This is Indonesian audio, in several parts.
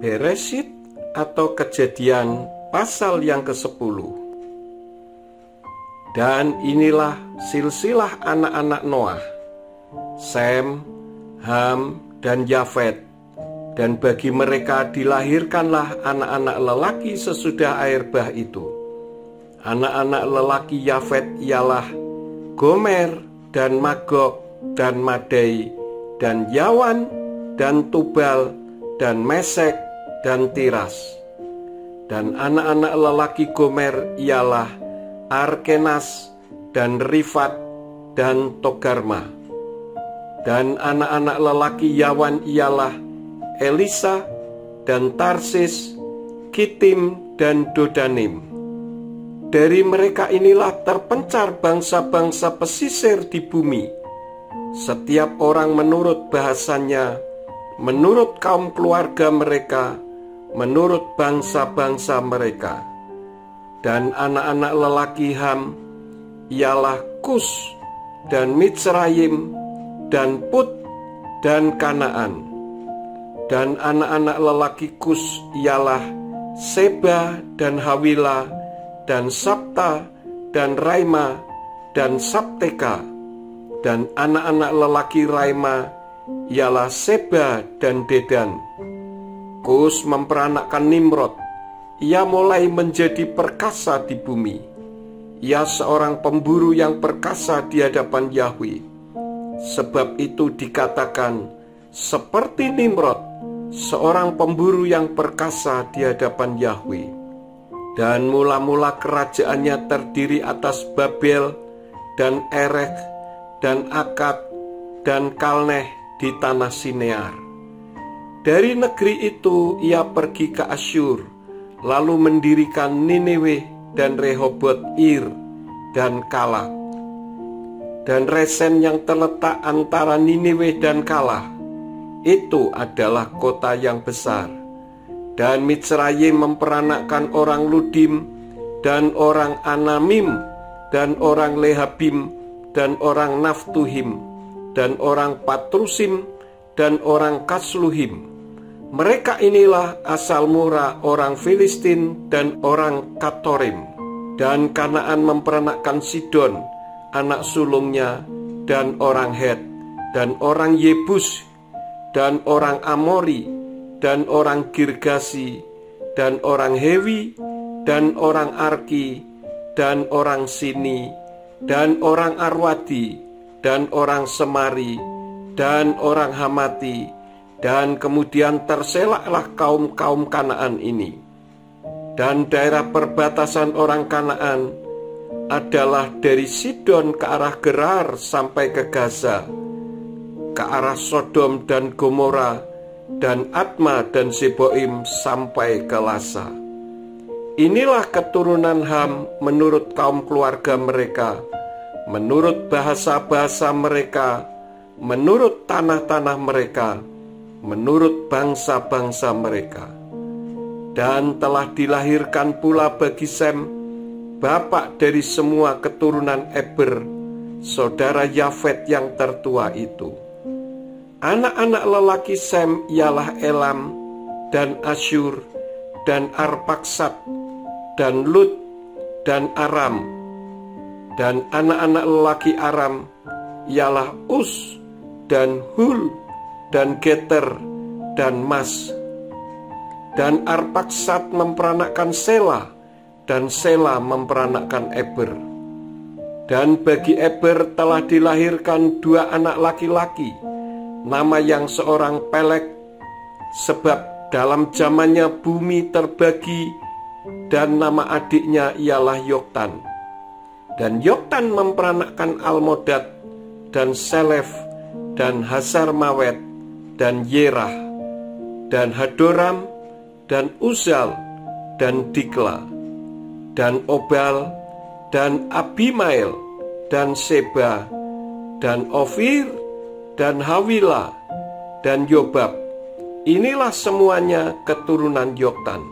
Beresyit atau Kejadian pasal yang ke-10. Dan inilah silsilah anak-anak Noah, Sem, Ham, dan Yafet. Dan bagi mereka dilahirkanlah anak-anak lelaki sesudah air bah itu. Anak-anak lelaki Yafet ialah Gomer dan Magog dan Madai dan Yawan dan Tubal dan Mesek dan Tiras. Dan anak-anak lelaki Gomer ialah Arkenas dan Rifat dan Togarma. Dan anak-anak lelaki Yawan ialah Elisa dan Tarsis, Kitim dan Dodanim. Dari mereka inilah terpencar bangsa-bangsa pesisir di bumi, setiap orang menurut bahasanya, menurut kaum keluarga mereka, menurut bangsa-bangsa mereka. Dan anak-anak lelaki Ham ialah Kus dan Mitsrayim dan Put dan Kanaan. Dan anak-anak lelaki Kus ialah Seba dan Hawila dan Sabta dan Raima dan Sabteka. Dan anak-anak lelaki Raima ialah Seba dan Dedan. Kus memperanakkan Nimrod. Ia mulai menjadi perkasa di bumi. Ia seorang pemburu yang perkasa di hadapan Yahwe. Sebab itu dikatakan, seperti Nimrod, seorang pemburu yang perkasa di hadapan Yahwe. Dan mula-mula kerajaannya terdiri atas Babel dan Erech dan Akad dan Kalneh di tanah Sinear. Dari negeri itu ia pergi ke Asyur, lalu mendirikan Nineweh dan Rehoboth Ir dan Kalah. Dan Resen yang terletak antara Nineweh dan Kalah, itu adalah kota yang besar. Dan Mitsrayim memperanakkan orang Ludim dan orang Anamim dan orang Lehabim dan orang Naftuhim dan orang Patrusim dan orang Kasluhim. Mereka inilah asal mula orang Filistin dan orang Katorim. Dan Kanaan memperanakkan Sidon, anak sulungnya, dan orang Het, dan orang Yebus, dan orang Amori, dan orang Girgasi, dan orang Hewi, dan orang Arki, dan orang Sini, dan orang Arwadi, dan orang Semari, dan orang Hamati. Dan kemudian terselaklah kaum-kaum Kanaan ini. Dan daerah perbatasan orang Kanaan adalah dari Sidon ke arah Gerar sampai ke Gaza, ke arah Sodom dan Gomora, dan Adma dan Zeboim sampai ke Lasa. Inilah keturunan Ham menurut kaum keluarga mereka, menurut bahasa-bahasa mereka, menurut tanah-tanah mereka, menurut bangsa-bangsa mereka. Dan telah dilahirkan pula bagi Sem, bapak dari semua keturunan Eber, saudara Yafet yang tertua itu. Anak-anak lelaki Sem ialah Elam dan Asyur dan Arpaksad dan Lut dan Aram. Dan anak-anak lelaki Aram ialah Us dan Hul dan Geter dan Mas. Dan Arpaksad memperanakkan Sela, dan Sela memperanakkan Eber. Dan bagi Eber telah dilahirkan dua anak laki-laki, nama yang seorang Pelek, sebab dalam zamannya bumi terbagi, dan nama adiknya ialah Yoktan. Dan Yoktan memperanakkan Almodad, dan Selef, dan Hasar Mawet, dan Yerah, dan Hadoram, dan Uzal, dan Dikla, dan Obal, dan Abimael, dan Seba, dan Ofir, dan Hawila, dan Yobab. Inilah semuanya keturunan Yoktan.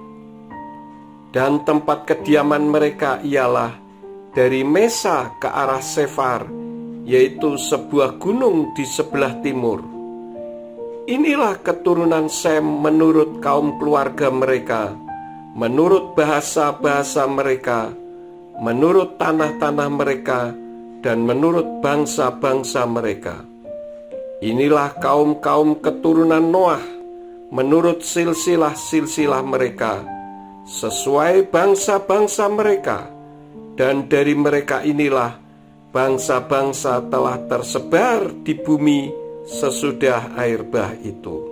Dan tempat kediaman mereka ialah dari Mesa ke arah Sefar, yaitu sebuah gunung di sebelah timur. Inilah keturunan Sem menurut kaum keluarga mereka, menurut bahasa-bahasa mereka, menurut tanah-tanah mereka, dan menurut bangsa-bangsa mereka. Inilah kaum-kaum keturunan Noah menurut silsilah-silsilah mereka, sesuai bangsa-bangsa mereka, dan dari mereka inilah bangsa-bangsa telah tersebar di bumi sesudah air bah itu.